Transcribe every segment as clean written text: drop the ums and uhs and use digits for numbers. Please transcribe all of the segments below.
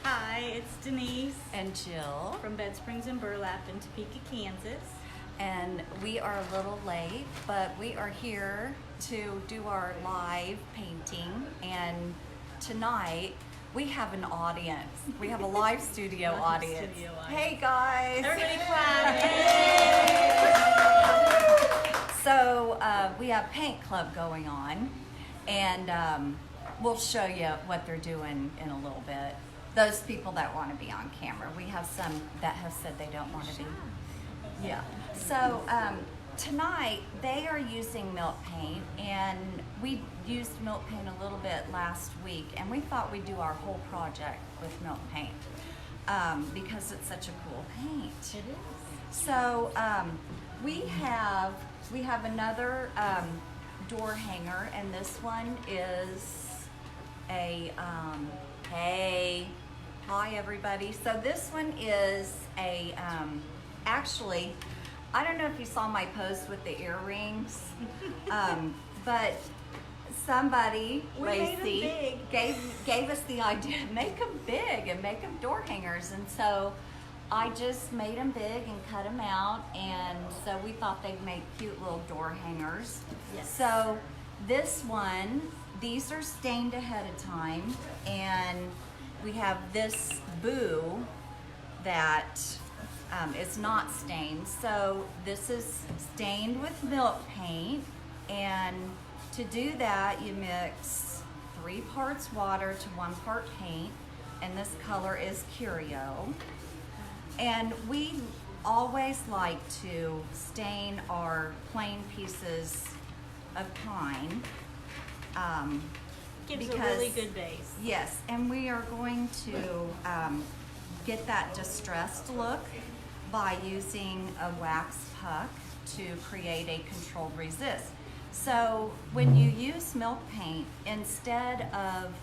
Hi, it's Denise And Jill. from Bed Springs and Burlap in Topeka, Kansas. And we are a little late, but we are here to do our live painting. And tonight we have an audience. We have a live studio Live audience. studio audience. Hey guys. Everybody clap. Yay! So we have Paint Club going on, and we'll show you what they're doing in a little bit. Those people that want to be on camera. We have some that have said they don't want to be. Yeah. So tonight they are using Milkpaint, and we used Milkpaint a little bit last week, and we thought we'd do our whole project with Milkpaint because it's such a cool paint. It is. So we have another door hanger, and this one is a hi everybody. So this one is a actually, I don't know if you saw my post with the earrings, but somebody, We made 'em Lacey, gave us the idea to make them big and make them door hangers, and so I just made them big and cut them out, and so we thought they'd make cute little door hangers. Yes. So this one, these are stained ahead of time, and we have this boo that is not stained. So this is stained with Milkpaint, and to do that you mix 3 parts water to 1 part paint, and this color is Curio. And we always like to stain our plain pieces of pine. Gives a because- really good base. Yes, and we are going to get that distressed look by using a wax puck to create a controlled resist. So when you use Milkpaint, instead of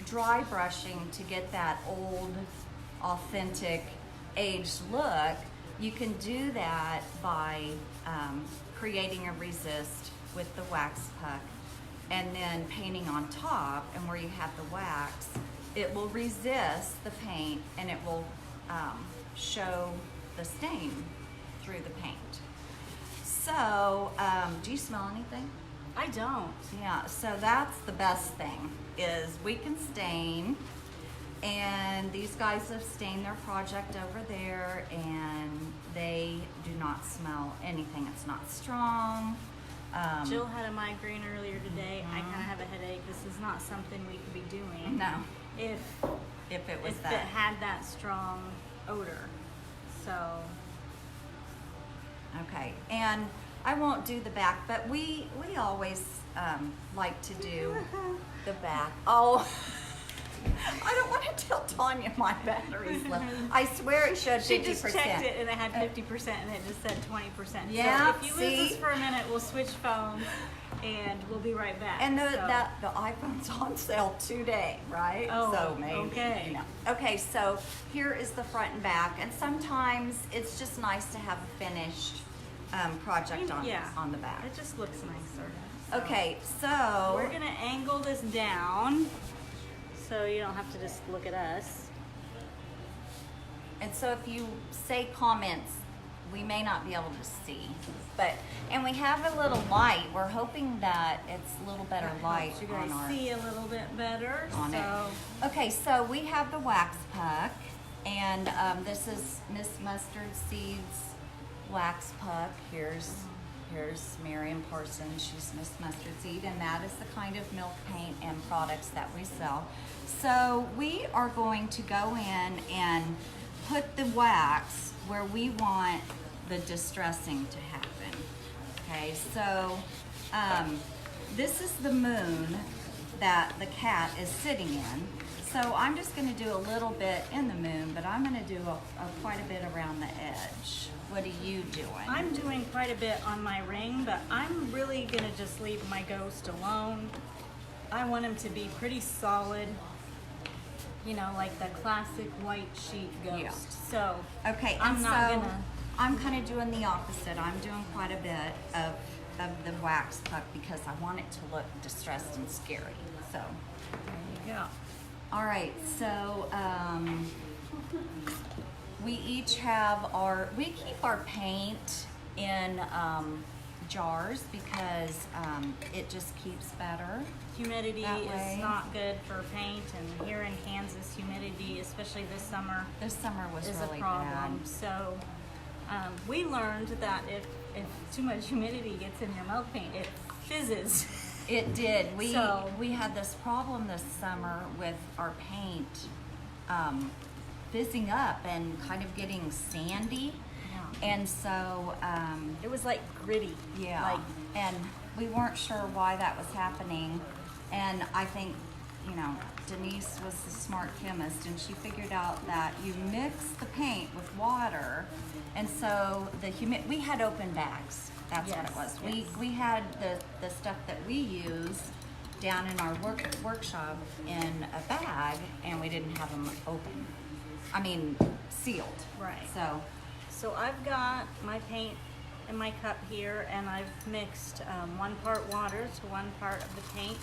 dry brushing to get that old, authentic, aged look, you can do that by creating a resist with the wax puck, and then painting on top, and where you have the wax, it will resist the paint, and it will show the stain through the paint. So, do you smell anything? I don't. Yeah, so that's the best thing, is we can stain, and these guys have stained their project over there, and they do not smell anything. It's not strong. Jill had a migraine earlier today. I kind of have a headache. This is not something we could be doing. No, If if it was it that. had that strong odor. So Okay, and I won't do the back, but we always like to do the back. Oh, I don't want to tell Tanya my battery's low. I swear it showed 50%. she just checked it and it had 50% and it just said 20%. Yeah, So if you see? lose us for a minute, we'll switch phones and we'll be right back. And the So- iPhone's on sale today, right? Oh, so maybe. okay. You know. Okay, so here is the front and back, and sometimes it's just nice to have a finished project on the back. It just looks nicer. So Okay, so we're gonna angle this down so you don't have to just look at us. And so if you say comments, we may not be able to see, and we have a little light. We're hoping that it's a little better light Helps you guys on our. see a little bit better. On it. So Okay, so we have the wax puck, and this is Miss Mustard Seed's wax puck. Here's Miriam Parsons. She's Miss Mustard Seed, and that is the kind of milk paint and products that we sell. So we are going to go in and put the wax where we want the distressing to happen. Okay, so this is the moon that the cat is sitting in. So I'm just going to do a little bit in the moon, but I'm going to do quite a bit around the edge. What are you doing? I'm doing quite a bit on my ring, but I'm really gonna just leave my ghost alone. I want him to be pretty solid, you know, like the classic white sheet ghost. Yeah. So Okay, I'm and not so gonna. I'm kind of doing the opposite. I'm doing quite a bit of the wax puck because I want it to look distressed and scary. So There you go. All right, so we each have we keep our paint in jars because it just keeps better. Humidity That way. is not good for paint, and here in Kansas, humidity, especially this summer, This summer was is really a problem. bad. So we learned that if too much humidity gets in your milk paint, it fizzes. It did. We So- had this problem this summer with our paint fizzing up and kind of getting sandy. Yeah. And so, It was like gritty. yeah, Like, and we weren't sure why that was happening. And I think, you know, Denise was the smart chemist, and she figured out that you mix the paint with water, and so we had open bags. That's what it was. Yes, yes. We had the stuff that we use down in our workshop in a bag, and we didn't have them open. I mean, sealed. Right. So, I've got my paint in my cup here, and I've mixed 1 part water to 1 part of the paint.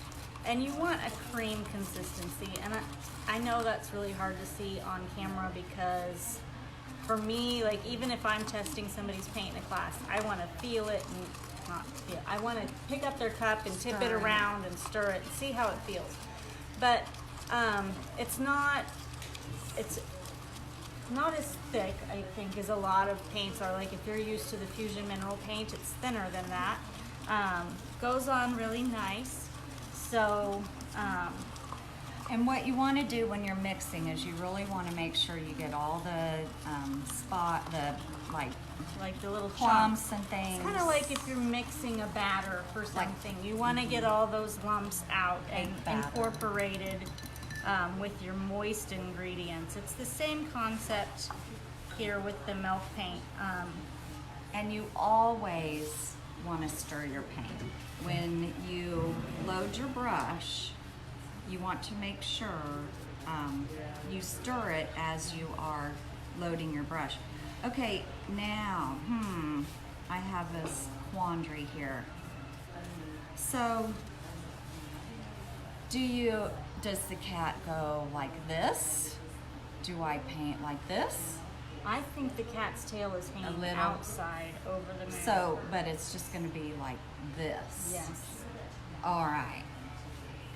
And you want a cream consistency, and I know that's really hard to see on camera because for me, like even if I'm testing somebody's paint in a class, I want to feel it and not feel. I want to pick up their cup and tip it Stir it. around and stir it and see how it feels. But it's not as thick, I think, as a lot of paints are. Like if you're used to the Fusion Mineral paint, it's thinner than that. Goes on really nice. So, and what you want to do when you're mixing is you really want to make sure you get all the like the little clumps chunks. and things. It's kind of like if you're mixing a batter for something. You want to get all those lumps out and Cake batter. incorporated with your moist ingredients. It's the same concept here with the milk paint. And you always want to stir your paint. When you load your brush, you want to make sure you stir it as you are loading your brush. Okay, now, I have this quandary here. So, does the cat go like this? Do I paint like this? I think the cat's tail is hanging little. outside over the mirror. So, but it's just going to be like this. Yes. All right.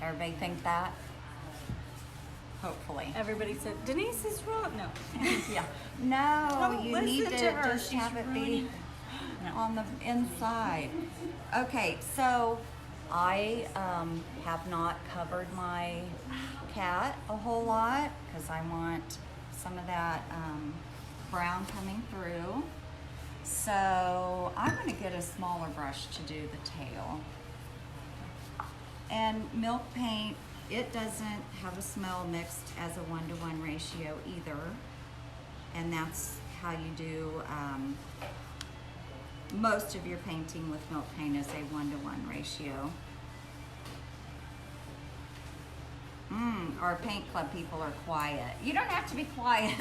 Everybody think that? Hopefully. Everybody said, Denise is wrong. No. Yeah. No, Don't you need listen to to her. just She's have it be ruining- No. on the inside. Okay, so I have not covered my cat a whole lot because I want some of that brown coming through. So I'm going to get a smaller brush to do the tail. And milk paint, it doesn't have a smell mixed as a 1-to-1 ratio either. And that's how you do most of your painting with milk paint is a 1-to-1 ratio. Our paint club people are quiet. You don't have to be quiet.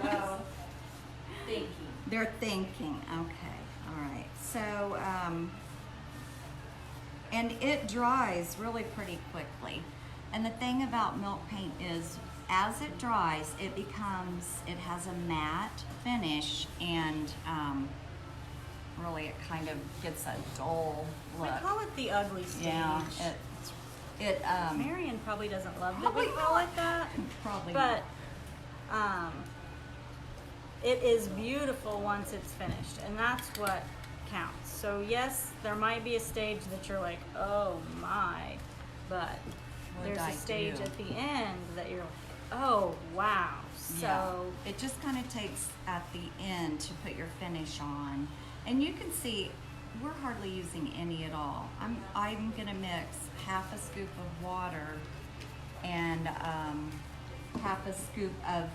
Well, thinking. They're thinking. Okay. All right. So, and it dries really pretty quickly. And the thing about milk paint is, as it dries, it has a matte finish, and really it kind of gets a dull look. I call it the ugly stage. Yeah. Marion probably doesn't love that Probably we call not. it that. Probably But not. it is beautiful once it's finished, and that's what counts. So yes, there might be a stage that you're like, oh my, but What'd there's I a stage do? at the end that you're like, oh wow. So Yeah. It just kind of takes at the end to put your finish on. And you can see we're hardly using any at all. I'm gonna mix half a scoop of water and half a scoop of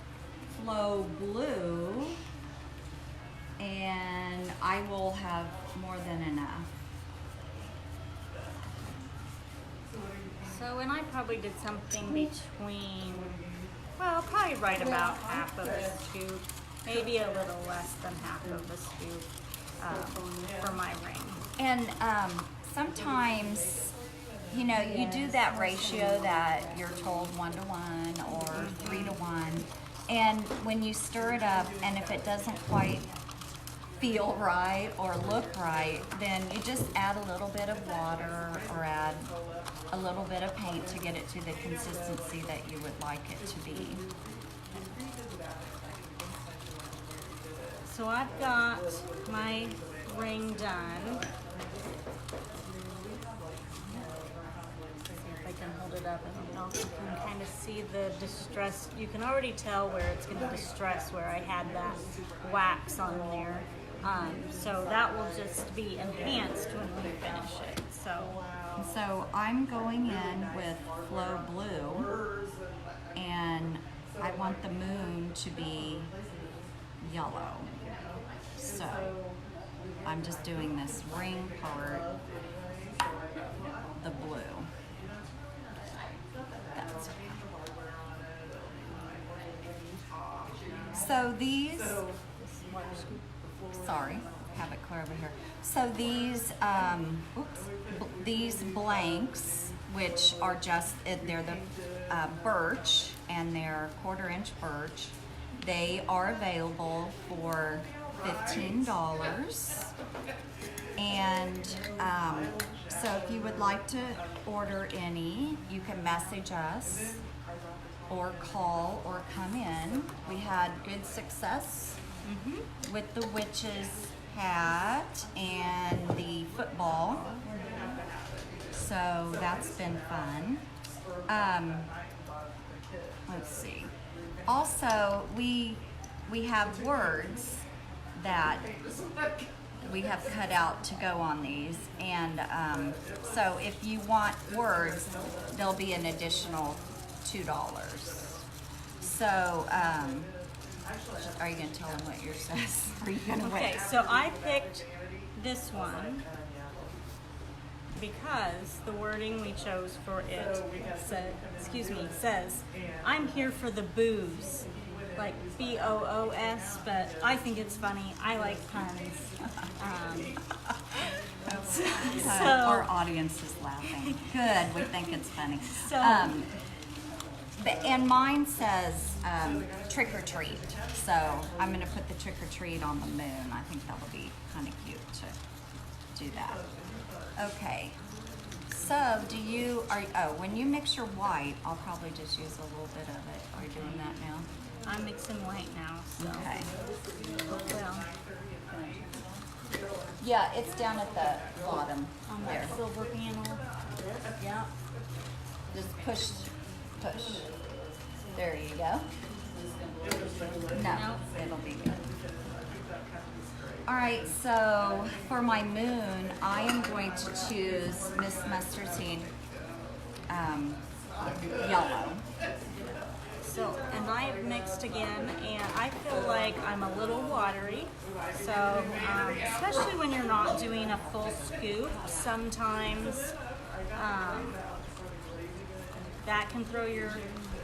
Flow Blue, and I will have more than enough. So, and I probably did something between, well, probably right about half of a scoop, maybe a little less than half of a scoop for my ring. And sometimes you know, you do that ratio that you're told 1-to-1 or 3-to-1, and when you stir it up, and if it doesn't quite feel right or look right, then you just add a little bit of water or add a little bit of paint to get it to the consistency that you would like it to be. So I've got my ring done. I can hold it up and you can kind of see the distress. You can already tell where it's going to distress where I had that wax on there. So that will just be enhanced when we finish it. So I'm going in with Flow Blue, and I want the moon to be yellow. So I'm just doing this ring part, the blue. That's okay. So these, sorry, have it clear over here. So these, these blanks, which are just, they're the birch, and they're 1/4-inch birch. They are available for $15. And so if you would like to order any, you can message us or call or come in. We had good success with the witch's hat and the football. So that's been fun. Let's see. Also, we have words that we have cut out to go on these, and so if you want words, there'll be an additional $2. So, are you going to tell them what yours says? Or are you going to wait? Okay, so I picked this one because the wording we chose for it says, "I'm here for the booze," like BOOS, but I think it's funny. I like puns. So our audience is laughing. Good, we think it's funny. So, and mine says trick or treat. So I'm going to put the trick or treat on the moon. I think that would be kind of cute to do that. Okay. So when you mix your white, I'll probably just use a little bit of it. Are you doing that now? I'm mixing white now, so. Okay. Well, Yeah, it's down at the bottom on there. that silver panel. Yeah. Just push. There you go. No, it'll be good. All right, so for my moon, I am going to choose Miss Mustard Seed yellow. So, and I have mixed again, and I feel like I'm a little watery. So, especially when you're not doing a full scoop, sometimes that can throw your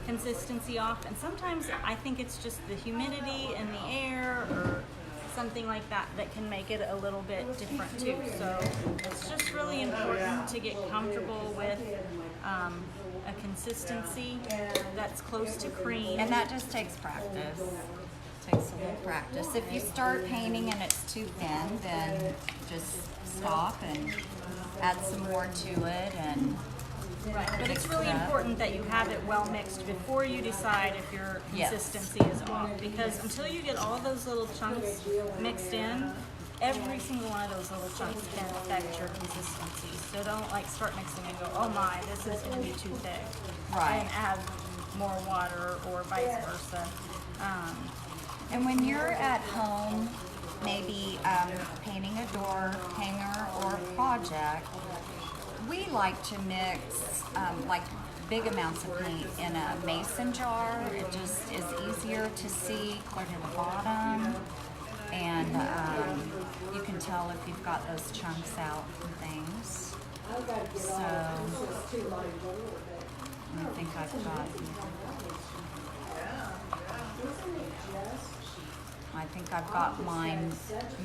consistency off. And sometimes I think it's just the humidity in the air or something like that that can make it a little bit different too. So it's just really important to get comfortable with a consistency that's close to cream. And that just takes practice. Takes a little practice. If you start painting and it's too thin, then just stop and add some more to it. And Right, but it's mix really it up. important that you have it well mixed before you decide if your Yes. consistency is off. Because until you get all those little chunks mixed in, every single one of those little chunks can affect your consistency. So don't like start mixing and go, oh my, this is going to be too thick. Right. And add more water or vice versa. And when you're at home, maybe painting a door hanger or a project, we like to mix like big amounts of paint in a mason jar. It just is easier to see clear to the bottom, and you can tell if you've got those chunks out and things. So I think I've got. I think I've got mine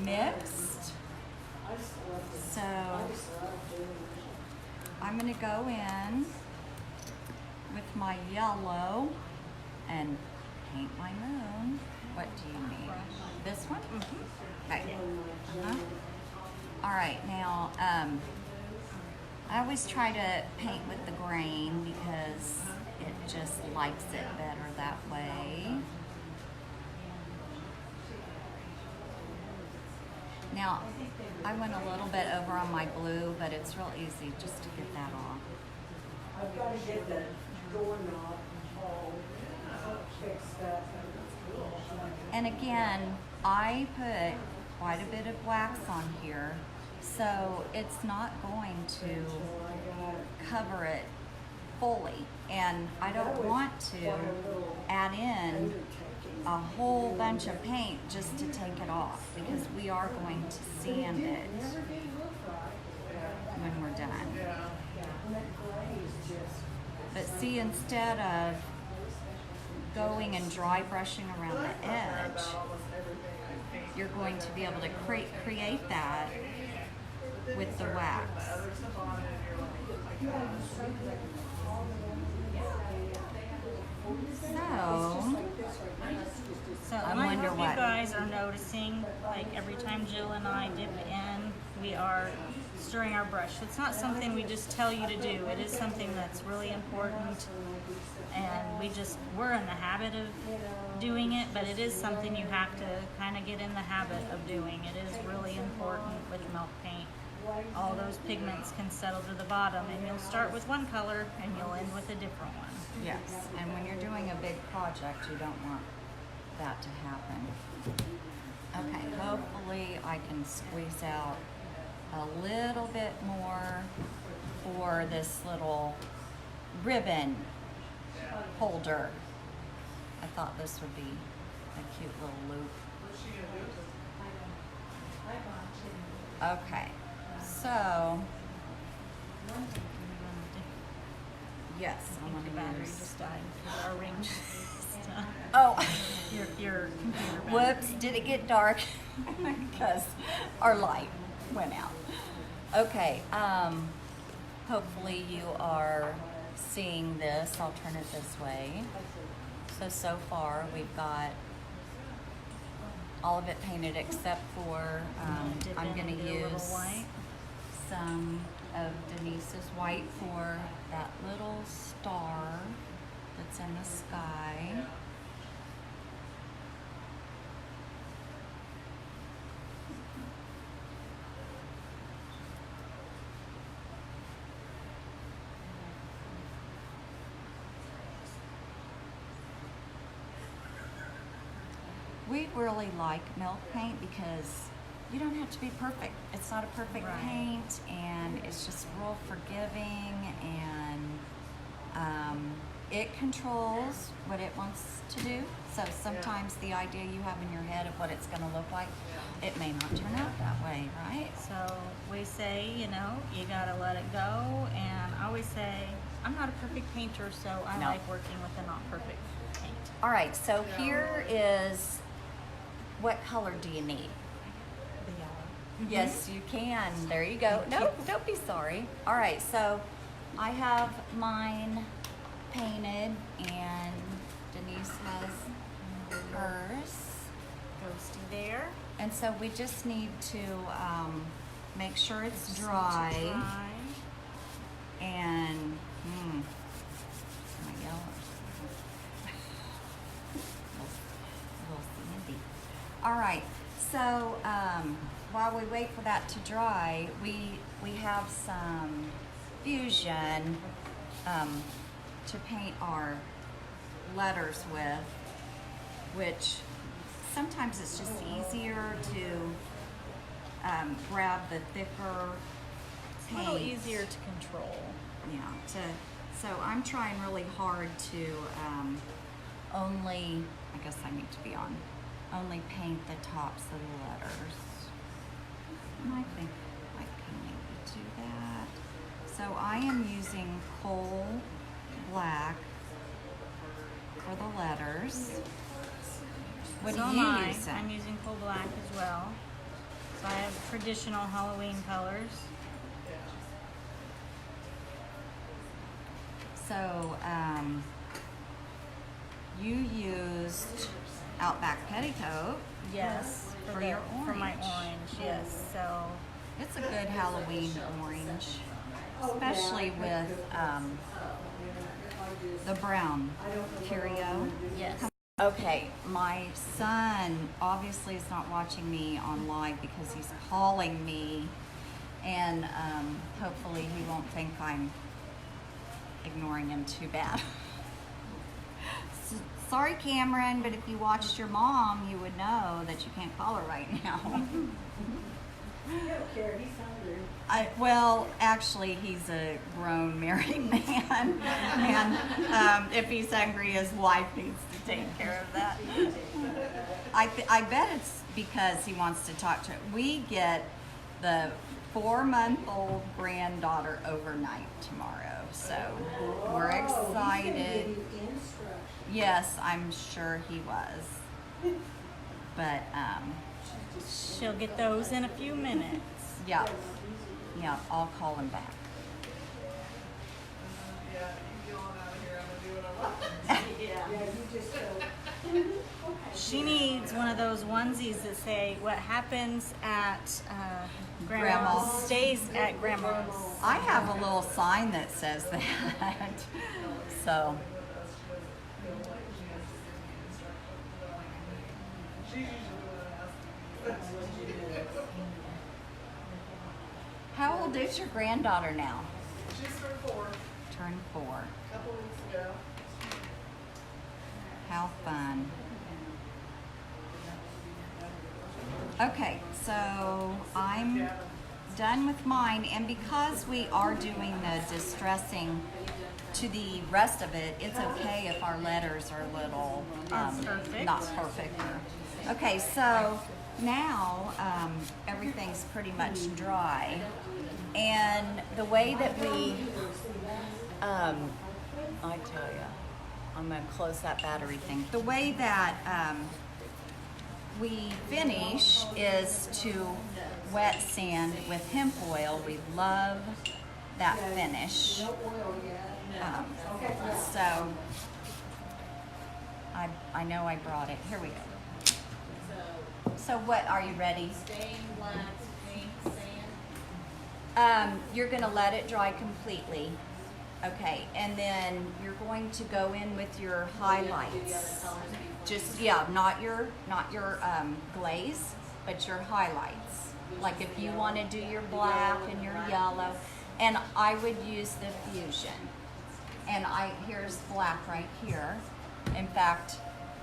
mixed. So I'm gonna go in with my yellow and paint my moon. What do you need? This one? Okay. All right, now, I always try to paint with the grain because it just likes it better that way. Now, I went a little bit over on my blue, but it's real easy just to get that off. I've got to get the doorknob all fixed up. And again, I put quite a bit of wax on here, so it's not going to cover it fully. And I don't want to add in a whole bunch of paint just to take it off, because we are going to sand it when we're done. But see, instead of going and dry brushing around the edge, you're going to be able to create that with the wax. So I I wonder hope what- you guys are noticing, like every time Jill and I dip in, we are stirring our brush. It's not something we just tell you to do. It is something that's really important, and we're in the habit of doing it, but it is something you have to kind of get in the habit of doing. It is really important with milk paint. All those pigments can settle to the bottom, and you'll start with one color and you'll end with a different one. Yes, and when you're doing a big project, you don't want that to happen. Okay, hopefully I can squeeze out a little bit more for this little ribbon holder. I thought this would be a cute little loop. Okay, so yes, I want The to battery use. just died because our ring just Oh, your computer battery. whoops! Did it get dark? Because our light went out. Okay. Hopefully you are seeing this. I'll turn it this way. So far we've got all of it painted except for Dip I'm in going and to do a little use white. some of Denise's white for that little star that's in the sky. We really like milk paint because you don't have to be perfect. It's not a perfect Right. paint, and it's just real forgiving, and it controls what it wants to do. So sometimes the idea you have in your head of what it's going to look like, it may not turn out that way, right? So we say, you gotta let it go, and I always say, I'm not a perfect painter, so I No. like working with a not perfect paint. All right, so here is, what color do you need? The yellow. Yes, you can. There you go. No, don't be sorry. All right, so I have mine painted, and Denise has hers. Ghosty there. And so we just need to make sure it's dry. And my yellow. little sandy. All right. So while we wait for that to dry, we have some fusion to paint our letters with, which sometimes it's just easier to grab the thicker It's a paint. little easier to control. Yeah. So I'm trying really hard to only, I guess I need to be on, only paint the tops of the letters. And I think I can maybe do that. So I am using coal black for the letters. What So are am you I. using? I'm using coal black as well. So I have traditional Halloween colors. So, you used Outback Petticoat. Yes, For your for my orange. orange. Yes, so It's a good Halloween orange, especially with the brown curio. yes. Okay, my son obviously is not watching me on live because he's calling me, and hopefully he won't think I'm ignoring him too bad. Sorry, Cameron, but if you watched your mom, you would know that you can't call her right now. I don't care, he's hungry. Well, actually, he's a grown married man, and if he's hungry, his wife needs to take care of that. I bet it's because he wants to talk to. We get the 4-month-old granddaughter overnight tomorrow, so we're excited. Give you instructions. Yes, I'm sure he was, but She'll get those in a few minutes. yeah, I'll call him back. Yeah, you just, She needs one of those onesies that say, "What happens at Grandma's Grandma's. stays at Grandma's." I have a little sign that says that. So, how old is your granddaughter now? She's turned 4 Turned 4. a couple weeks ago. How fun. Okay, so I'm done with mine, and because we are doing the distressing to the rest of it, it's okay if our letters are a little Perfect. not perfect. Okay, so now everything's pretty much dry, and the way that we, I tell you, I'm gonna close that battery thing. The way that we finish is to wet sand with hemp oil. We love that finish. So I know I brought it. Here we go. So what, are you ready? Stained glass paint sand. You're gonna let it dry completely. Okay, and then you're going to go in with your highlights. Just, yeah, not your glaze, but your highlights. Like if you want to do your black and your yellow, and I would use the Fusion. And here's black right here. In fact,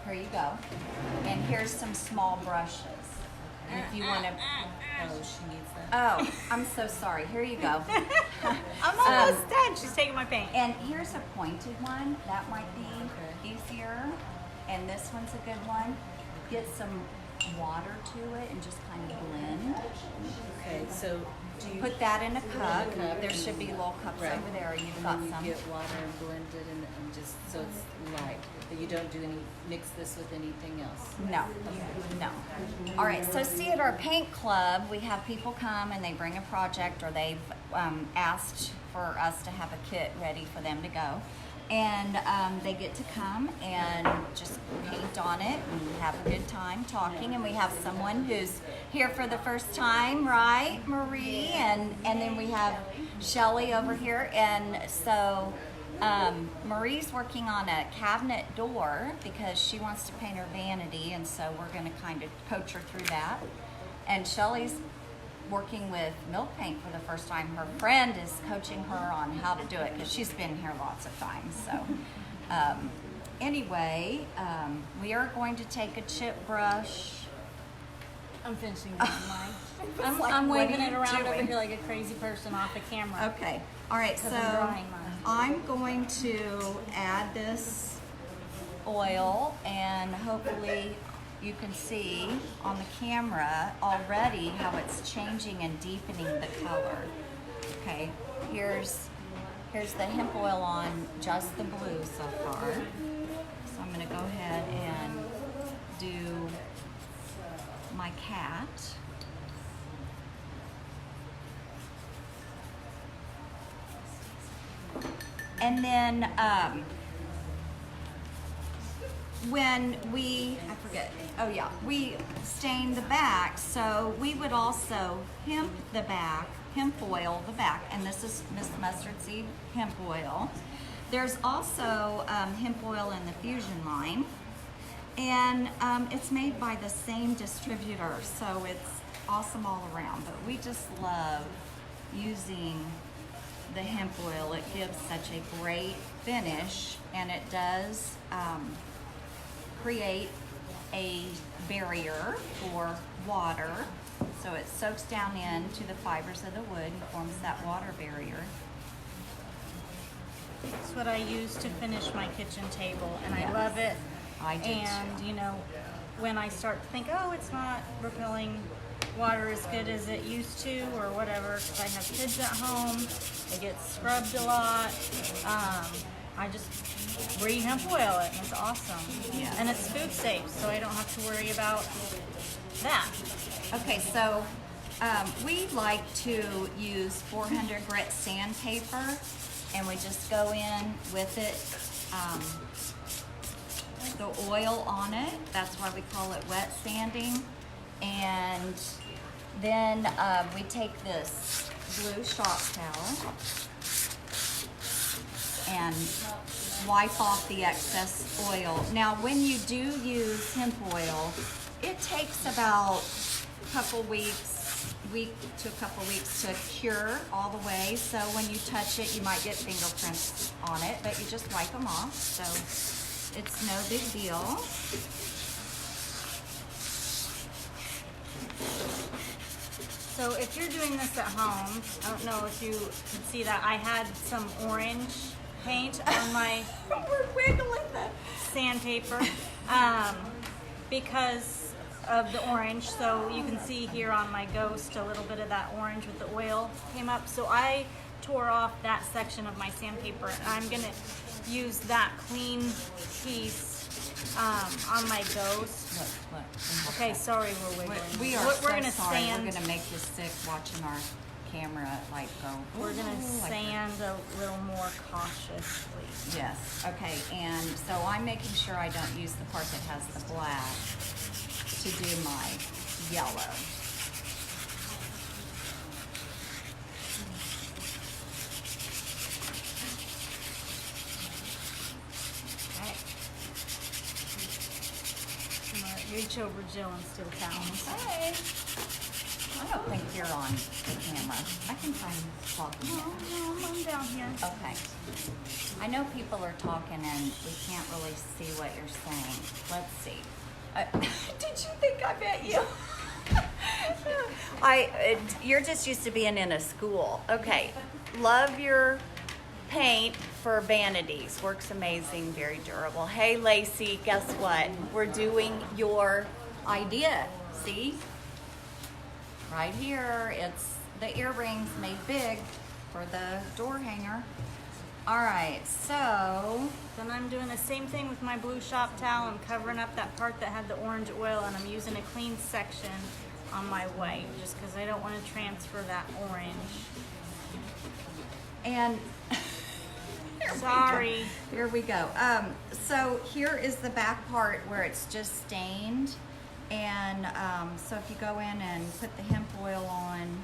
here you go. And here's some small brushes. And if you want to, Oh, she needs that. oh, I'm so sorry. Here you go. I'm almost done. She's taking my paint. And here's a pointed one. That might be easier. And this one's a good one. Get some water to it and just kind of blend. Okay, so do you Put that in a cup. cup There should be little cups Right. over there. You've and got then you some. get water and blend it and just so it's light, but you don't do any mix this with anything else. No, no. All right, so see, at our paint club, we have people come and they bring a project, or they've asked for us to have a kit ready for them to go. And they get to come and just paint on it and have a good time talking. And we have someone who's here for the first time, right, Marie? And then we have Shelly over here. And so Marie's working on a cabinet door because she wants to paint her vanity. And so we're going to kind of coach her through that. And Shelly's working with Milkpaint for the first time. Her friend is coaching her on how to do it because she's been here lots of times. So anyway, we are going to take a chip brush. I'm finishing doing mine. I'm, like, I'm what are waving it you around over doing? here like a crazy person off the camera. Okay, all right, so I'm drying mine. I'm going to add this oil, and hopefully you can see on the camera already how it's changing and deepening the color. Okay, here's the hemp oil on just the blue so far. So I'm gonna go ahead and do my cat. And then when we, I forget, oh yeah, we stain the back, so we would also hemp the back, hemp oil the back, and this is Miss Mustard Seed hemp oil. There's also hemp oil in the Fusion line, and it's made by the same distributor, so it's awesome all around. But we just love using the hemp oil. It gives such a great finish, and it does create a barrier for water. So it soaks down into the fibers of the wood and forms that water barrier. It's what I use to finish my kitchen table, and Yes. I love it. I do And too. you know, when I start to think, oh, it's not repelling water as good as it used to, or whatever, because I have kids at home, it gets scrubbed a lot. I just hemp oil it, and it's awesome. Yeah. And it's food safe, so I don't have to worry about that. Okay, so we like to use 400 grit sandpaper, and we just go in with it, the oil on it. That's why we call it wet sanding. And then we take this blue shop towel and wipe off the excess oil. Now, when you do use hemp oil, it takes about a couple weeks, week to a couple weeks to cure all the way. So when you touch it, you might get fingerprints on it, but you just wipe them off. So it's no big deal. So if you're doing this at home, I don't know if you can see that I had some orange paint on my We're wiggling the sandpaper because of the orange. So you can see here on my ghost a little bit of that orange with the oil came up. So I tore off that section of my sandpaper, and I'm gonna use that clean piece on my ghost. Look. Okay, sorry, we're wiggling. We are We're so gonna sorry. sand. We're gonna make you sick watching our camera like go. We're gonna "Ooh," like sand a little more cautiously. that. Yes. Okay. And so I'm making sure I don't use the part that has the black to do my yellow. Okay. I'm gonna reach over Jill and steal towels. Hey. I don't think you're on the camera. I can find talking. No, I'm down here. Okay. I know people are talking and we can't really see what you're saying. Let's see. Did you think I met you? You're just used to being in a school. Okay. Love your paint for vanities. Works amazing, very durable. Hey, Lacey, guess what? We're doing your idea. See? Right here, it's the earrings made big for the door hanger. All right, so Then I'm doing the same thing with my blue shop towel. I'm covering up that part that had the orange oil, and I'm using a clean section on my white just because I don't want to transfer that orange. and Sorry. here we go. So here is the back part where it's just stained, and so if you go in and put the hemp oil on,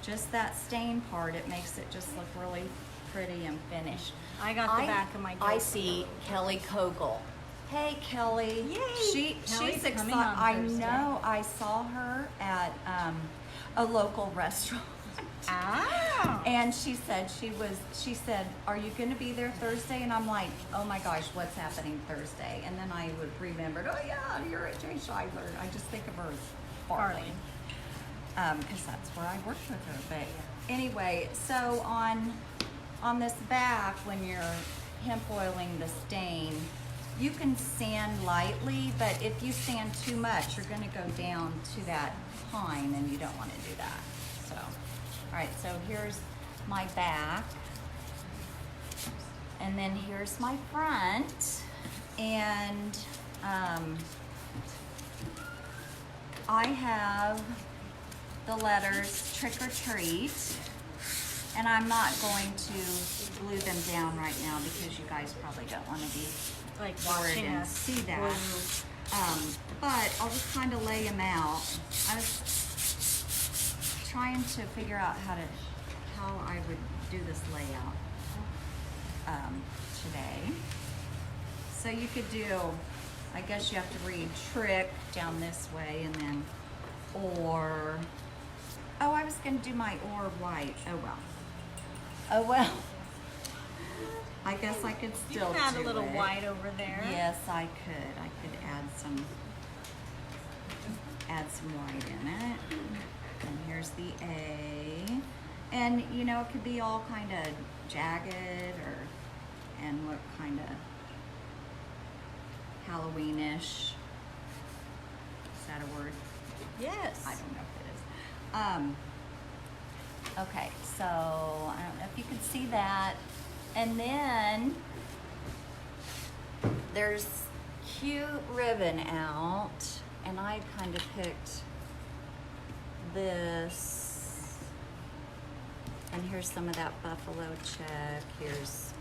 just that stained part, it makes it just look really pretty and finished. I got the back of my I ghost. see Kelly Kogel. Hey, Kelly. Yay! She's Kelly's excited. coming on I Thursday. know. I saw her at a local restaurant. Ah. And she said, are you going to be there Thursday? And I'm like, oh my gosh, what's happening Thursday? And then I would remembered, oh yeah, you're at Jay Scheidler. I just think of her as Farley. Because that's where I worked with her. But anyway, so on this back, when you're hemp oiling the stain, you can sand lightly, but if you sand too much, you're going to go down to that pine, and you don't want to do that. So, all right, so here's my back, and then here's my front, and I have the letters trick or treat And I'm not going to glue them down right now because you guys probably don't want to be Like bored watching and us see that. glue. But I'll just kind of lay them out. I was trying to figure out how I would do this layout today. So you could do, I guess you have to read trick down this way and then or. Oh, I was going to do my or white. Oh well. Oh well. I guess I could You still can add do a little it. white over there. Yes, I could. I could add some white in it. And here's the A. And you know, it could be all kind of jagged and look kind of Halloweenish. Is that a word? Yes. I don't know if it is. Okay, so I don't know if you can see that. And then there's cute ribbon out, and I kind of picked this. And here's some of that buffalo check. Here's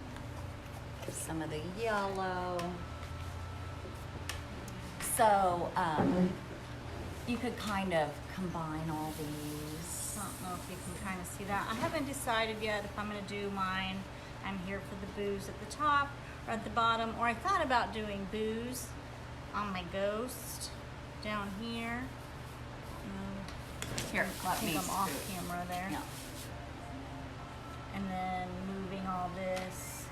some of the yellow. So you could kind of combine all these. I don't know if you can kind of see that. I haven't decided yet if I'm going to do mine. I'm here for the booze at the top or at the bottom, or I thought about doing booze on my ghost down here. Here, I let think me I'm off scoot. camera there. Yeah. And then moving all this.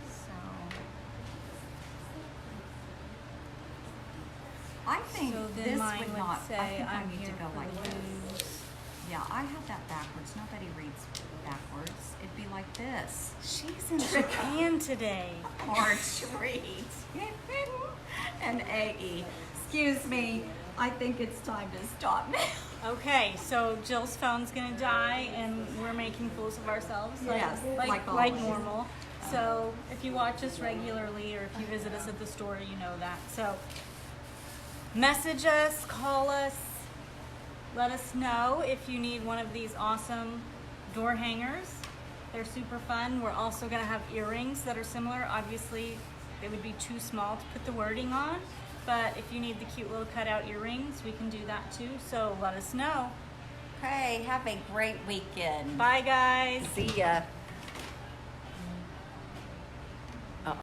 So I think So then this mine would would not. say I think I I'm need to here go for like the this. booze. Yeah, I have that backwards. Nobody reads backwards. It'd be like this. She's in Japan today. Or treat. And AE. Excuse me. I think it's time to stop now. Okay, so Jill's phone's gonna die, and we're making fools of ourselves, Yes, like like always. normal. So if you watch us regularly, or if you visit us at the store, you know that. So message us, call us, let us know if you need one of these awesome door hangers. They're super fun. We're also gonna have earrings that are similar. Obviously, they would be too small to put the wording on. But if you need the cute little cutout earrings, we can do that too. So let us know. Okay, have a great weekend. Bye, guys. See ya.